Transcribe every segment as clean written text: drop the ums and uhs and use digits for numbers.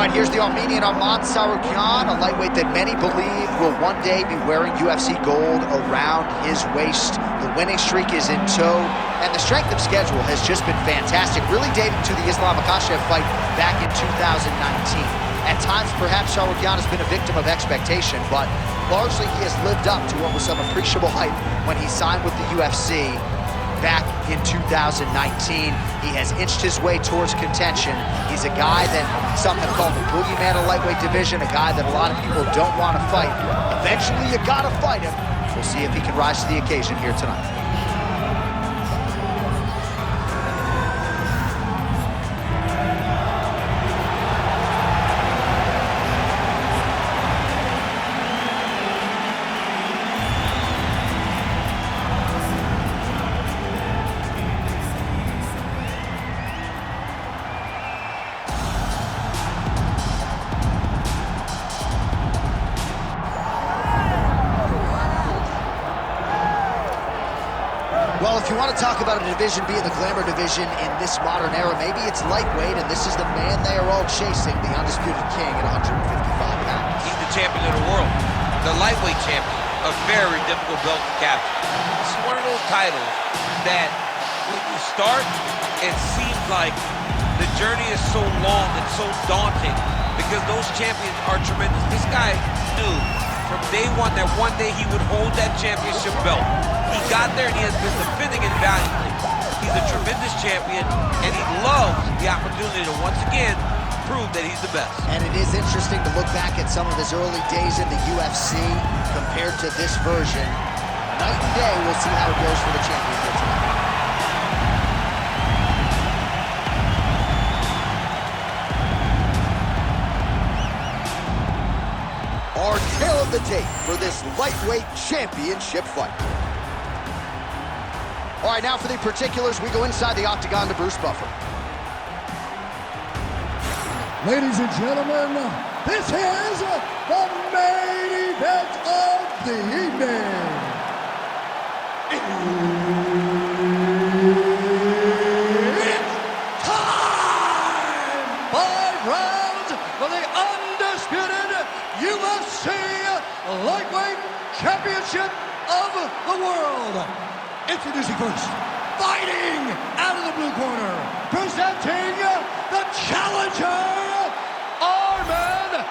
All right, here's the Armenian Arman Tsarukyan, a lightweight that many believe will one day be wearing UFC gold around his waist. The winning streak is in tow, and the strength of schedule has just been fantastic, really dating to the Islam Makhachev fight back in 2019. At times, perhaps Tsarukyan has been a victim of expectation, but largely he has lived up to what was some appreciable hype when he signed with the UFC back in 2019. He has inched his way towards contention. He's a guy that some have called the boogeyman of lightweight division, a guy that a lot of people don't want to fight. Eventually, you gotta fight him. We'll see if he can rise to the occasion here tonight. Well, if you want to talk about a division being the glamour division in this modern era, maybe it's lightweight, and this is the man they are all chasing, the undisputed king at 155 pounds. He's the champion of the world, the lightweight champion, a very difficult belt to capture. This is one of those titles that when you start, it seems like the journey is so long and so daunting because those champions are tremendous. This guy knew from day one that one day he would hold that championship belt. He got there and he has been defending it valiantly. He's a tremendous champion and he loves the opportunity to once again prove that he's the best. And it is interesting to look back at some of his early days in the UFC compared to this version. Night and day, we'll see how it goes for the champion here tonight. Our tale of the tape for this lightweight championship fight. All right, now for the particulars, we go inside the octagon to Bruce Buffer. Ladies and gentlemen, this is the main event of the evening. It's time! 5 rounds for the undisputed UFC Lightweight Championship of the World. Introducing first, fighting out of the blue corner, presenting the challenger, Arman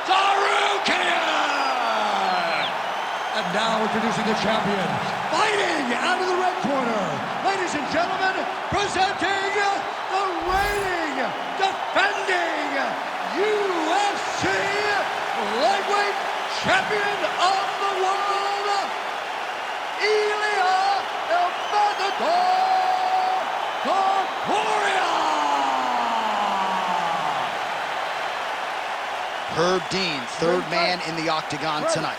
Tsarukyan. And now introducing the champion, fighting out of the red corner, ladies and gentlemen, presenting the reigning, defending UFC Lightweight Champion of the World, Ilia Topuria. Herb Dean, third man in the octagon tonight.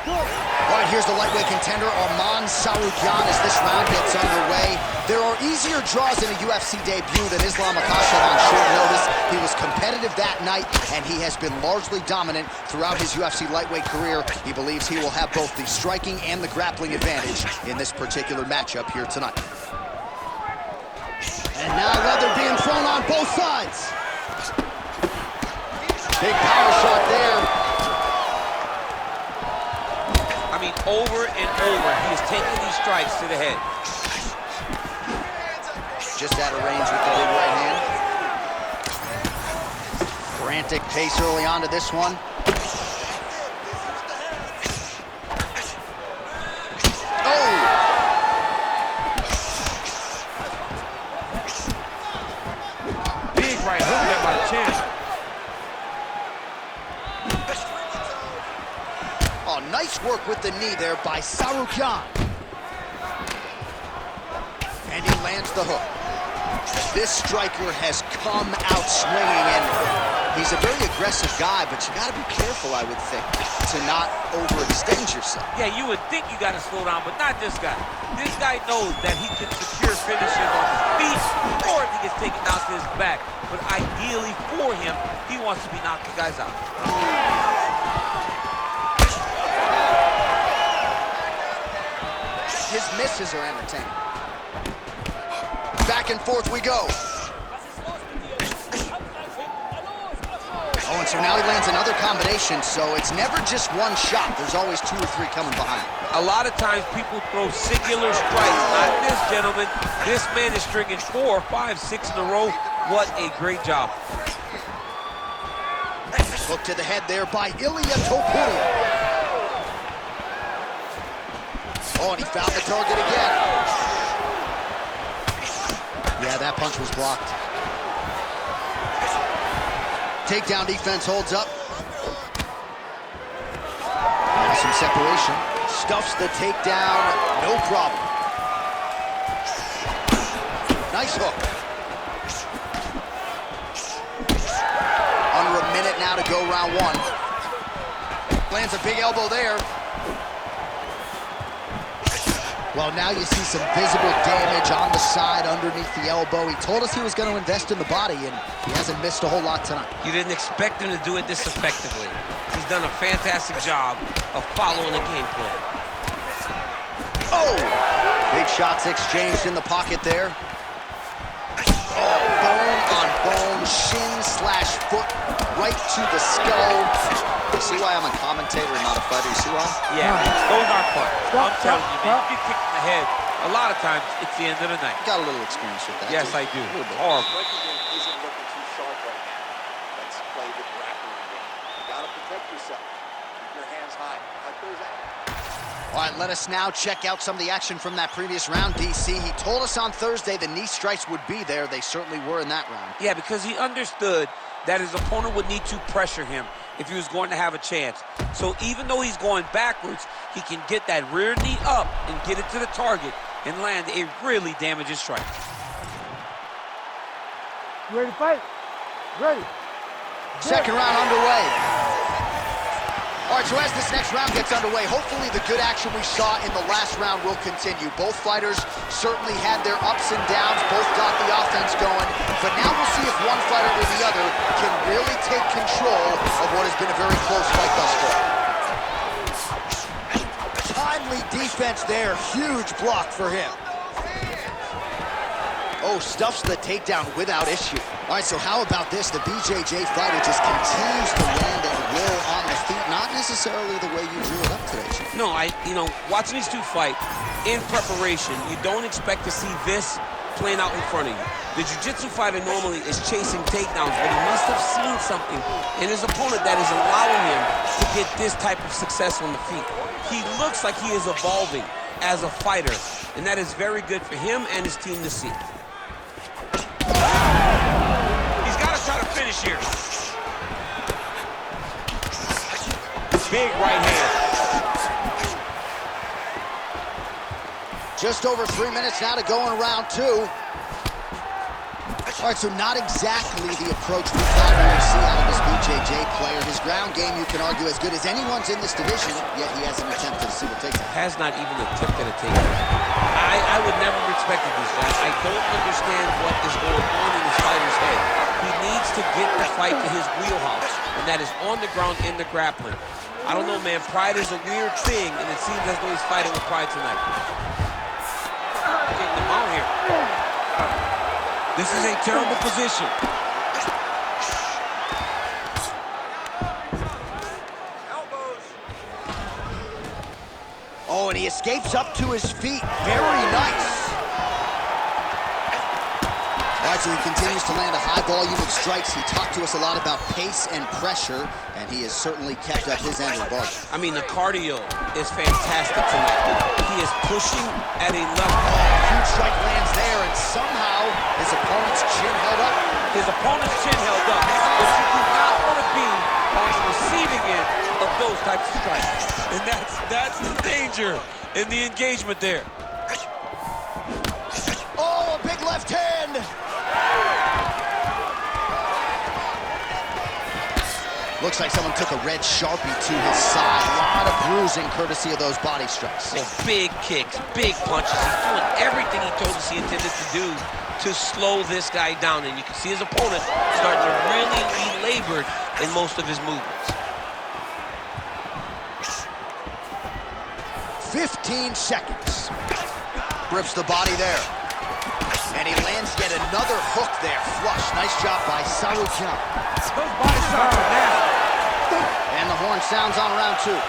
All right, here's the lightweight contender, Arman Tsarukyan, as this round gets underway. There are easier draws in a UFC debut than Islam Makhachev on short notice. He was competitive that night, and he has been largely dominant throughout his UFC lightweight career. He believes he will have both the striking and the grappling advantage in this particular matchup here tonight. And now leather being thrown on both sides. Big power shot there. I mean, over and over, he is taking these strikes to the head. Just out of range with the big right hand. Frantic pace early on to this one. Oh! Big right hook there by the chin. Oh, nice work with the knee there by Tsarukyan. And he lands the hook. This striker has come out swinging, and he's a very aggressive guy, but you gotta be careful, I would think, to not overextend yourself. Yeah, you would think you gotta slow down, but not this guy. This guy knows that he can secure finishes on his feet or if he gets taken out to his back. But ideally for him, he wants to be knocking guys out. His misses are entertaining. Back and forth we go. Oh, and so now he lands another combination, so it's never just one shot. There's always 2 or 3 coming behind. A lot of times people throw singular strikes. Not this gentleman. This man is stringing 4, 5, 6 in a row. What a great job. Hook to the head there by Ilia Topuria. Oh, and he found the target again. Yeah, that punch was blocked. Takedown defense holds up. Now some separation. Stuffs the takedown, no problem. Nice hook. Under a minute now to go round 1. Lands a big elbow there. Well, now you see some visible damage on the side underneath the elbow. He told us he was going to invest in the body, and he hasn't missed a whole lot tonight. You didn't expect him to do it this effectively. He's done a fantastic job of following the game plan. Oh! Big shots exchanged in the pocket there. Oh, bone on bone, shin/foot, right to the skull. You see why I'm a commentator and not a fighter? You see why? Yeah, those are fun. I'm telling you, man, you get kicked in the head, a lot of times it's the end of the night. Got a little experience with that. Yes, I do. Horrible. Striking game isn't looking too sharp right now. Let's play the grappling game. You gotta protect yourself. Keep your hands high. Like those out. All right, let us now check out some of the action from that previous round, DC. He told us on Thursday the knee strikes would be there. They certainly were in that round. Yeah, because he understood that his opponent would need to pressure him if he was going to have a chance. So even though he's going backwards, he can get that rear knee up and get it to the target and land a really damaging strike. You ready to fight? Ready. Second round underway. All right, so as this next round gets underway, hopefully the good action we saw in the last round will continue. Both fighters certainly had their ups and downs, both got the offense going, but now we'll see if one fighter or the other can really take control of what has been a very close fight thus far. Timely defense there, huge block for him. Oh, stuffs the takedown without issue. All right, so how about this? The BJJ fighter just continues to land at will on the feet, not necessarily the way you drew it up today, Chief. No, watching these two fight in preparation, you don't expect to see this playing out in front of you. The jiu-jitsu fighter normally is chasing takedowns, but he must have seen something in his opponent that is allowing him to get this type of success on the feet. He looks like he is evolving as a fighter, and that is very good for him and his team to see. He's got to try to finish here. Big right hand. Just over 3 minutes now to go in round 2. All right, so not exactly the approach we thought we would see out of this BJJ player. His ground game, you can argue, as good as anyone's in this division, yet he hasn't attempted a single takedown. Has not even attempted a takedown. I would never have expected this, guys. I don't understand what is going on in this fighter's head. He needs to get the fight to his wheelhouse, and that is on the ground in the grappling. I don't know, man. Pride is a weird thing, and it seems as though he's fighting with pride tonight. Getting him out here. This is a terrible position. Elbows. Oh, and he escapes up to his feet. Very nice. All right, so he continues to land a high volume of strikes. He talked to us a lot about pace and pressure, and he has certainly kept up his end of the bargain. I mean, the cardio is fantastic tonight. He is pushing at a level. Huge strike lands there, and somehow his opponent's chin held up. His opponent's chin held up, but you do not want to be on the receiving end of those types of strikes. And that's the danger in the engagement there. Oh, a big left hand. Looks like someone took a red Sharpie to his side. A lot of bruising courtesy of those body strikes. Well, big kicks, big punches. He's doing everything he told us he intended to do to slow this guy down. And you can see his opponent starting to really be labored in most of his movements. 15 seconds. Grips the body there. And he lands yet another hook there, flush. nice job by Tsarukyan. Those body shots are nasty. And the horn sounds on round 2. All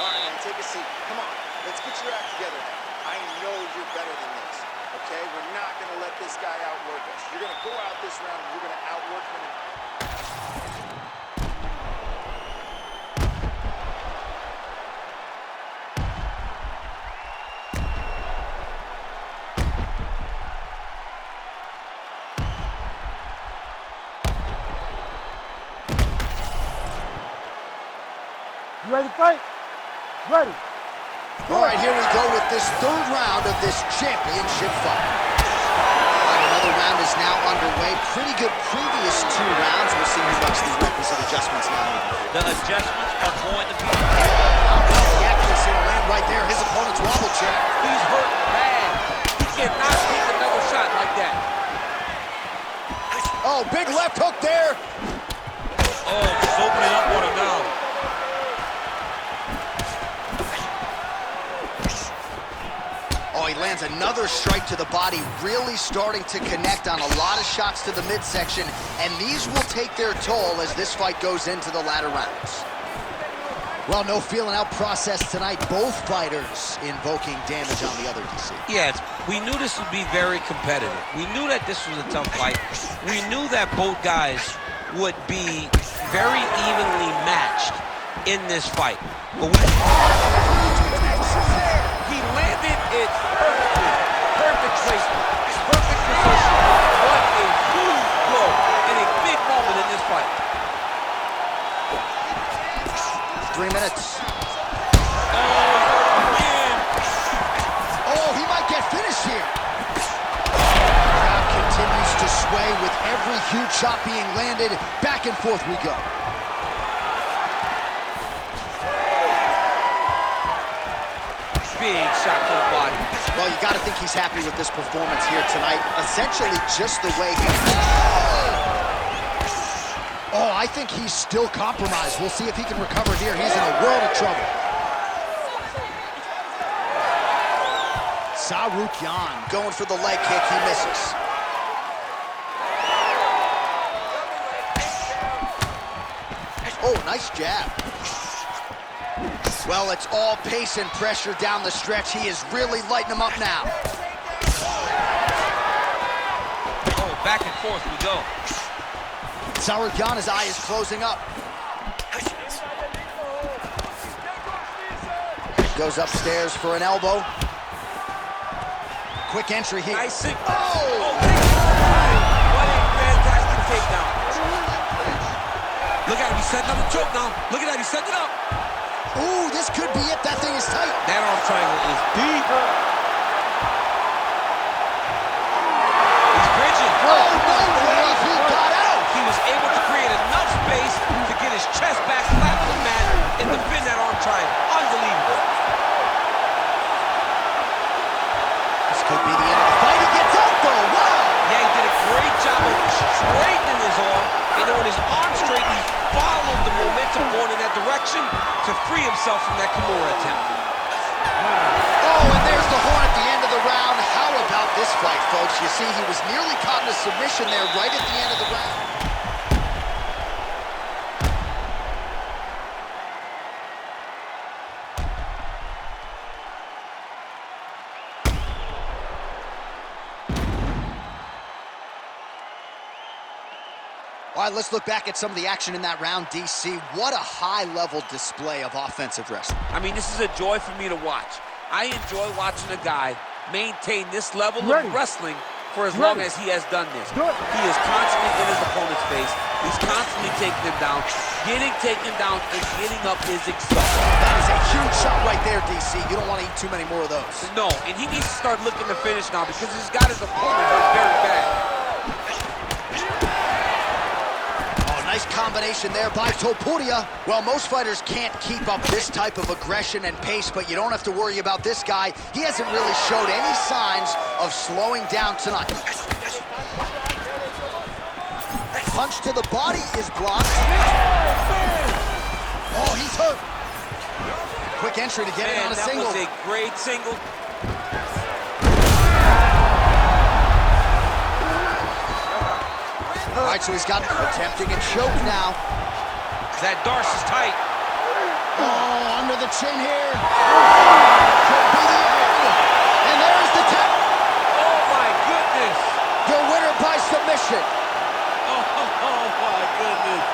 right, man, take a seat. Come on, let's get your act together now. I know you're better than this, okay? We're not going to let this guy outwork us. You're going to go out this round and you're going to outwork him. You ready to fight? Ready. All right, here we go with this 3rd round of this championship fight. All right, another round is now underway. Pretty good previous 2 rounds. We'll see who makes the requisite adjustments now. The adjustments are going to be... The accuracy will land right there. His opponent's wobble check. He's hurt bad. He cannot take another shot like that. Oh, big left hook there. Oh, just opening up on him now. Oh, he lands another strike to the body, really starting to connect on a lot of shots to the midsection, and these will take their toll as this fight goes into the latter rounds. Well, no feeling out process tonight. Both fighters invoking damage on the other, DC. Yes, we knew this would be very competitive. We knew that this was a tough fight. We knew that both guys would be very evenly matched in this fight. But he landed it perfectly. Perfect placement. Perfect position. What a huge blow and a big moment in this fight. 3 minutes. Oh, man. Oh, he might get finished here. Crowd continues to sway with every huge shot being landed. Back and forth we go. Big shot to the body. Well, you got to think he's happy with this performance here tonight. Essentially just the way he... Oh, I think he's still compromised. We'll see if he can recover here. He's in a world of trouble. Tsarukyan going for the leg kick. He misses. Oh, nice jab. Well, it's all pace and pressure down the stretch. He is really lighting them up now. Oh, back and forth we go. Tsarukyan, his eye is closing up. Goes upstairs for an elbow. Quick entry here. Nice. Oh! What a fantastic takedown. Look at him, he's setting up a choke now. Look at that, he's setting it up. Ooh, this could be it. That thing is tight. That arm triangle is deep. He's bridging. Oh, no way he got out. He was able to create enough space to get his chest back flat on the mat and defend that arm triangle. Unbelievable. This could be the end of the fight. He gets out, though. Wow. Yeah, he did a great job of straightening his arm, and then when his arm straightened, he followed the momentum going in that direction to free himself from that Kimura attempt. Oh, and there's the horn at the end of the round. How about this fight, folks? You see, he was nearly caught in a submission there right at the end of the round. All right, let's look back at some of the action in that round, DC. What a high-level display of offensive wrestling. I mean, this is a joy for me to watch. I enjoy watching a guy maintain this level of wrestling for as long as he has done this. He is constantly in his opponent's face. He's constantly taking him down. Getting taken down and getting up is exhausting. That is a huge shot right there, DC. You don't want to eat too many more of those. No, and he needs to start looking to finish now because he's got his opponent hurt very bad. Nice combination there by Topuria. Well, most fighters can't keep up this type of aggression and pace, but you don't have to worry about this guy. He hasn't really showed any signs of slowing down tonight. Punch to the body is blocked. Oh, he's hurt. Quick entry to get it on a single. That was a great single. right, so he's got attempting a choke now. That Darcy's tight. Oh, under the chin here. Could be the end. And there's the tap. Oh, my goodness. The winner by submission. Oh, my goodness.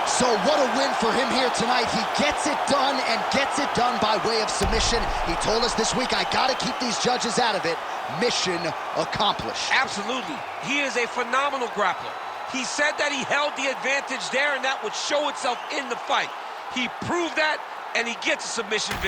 So what a win for him here tonight. He gets it done and gets it done by way of submission. He told us this week, I got to keep these judges out of it. Mission accomplished. Absolutely. He is a phenomenal grappler. He said that he held the advantage there, and that would show itself in the fight. He proved that, and he gets a submission victory.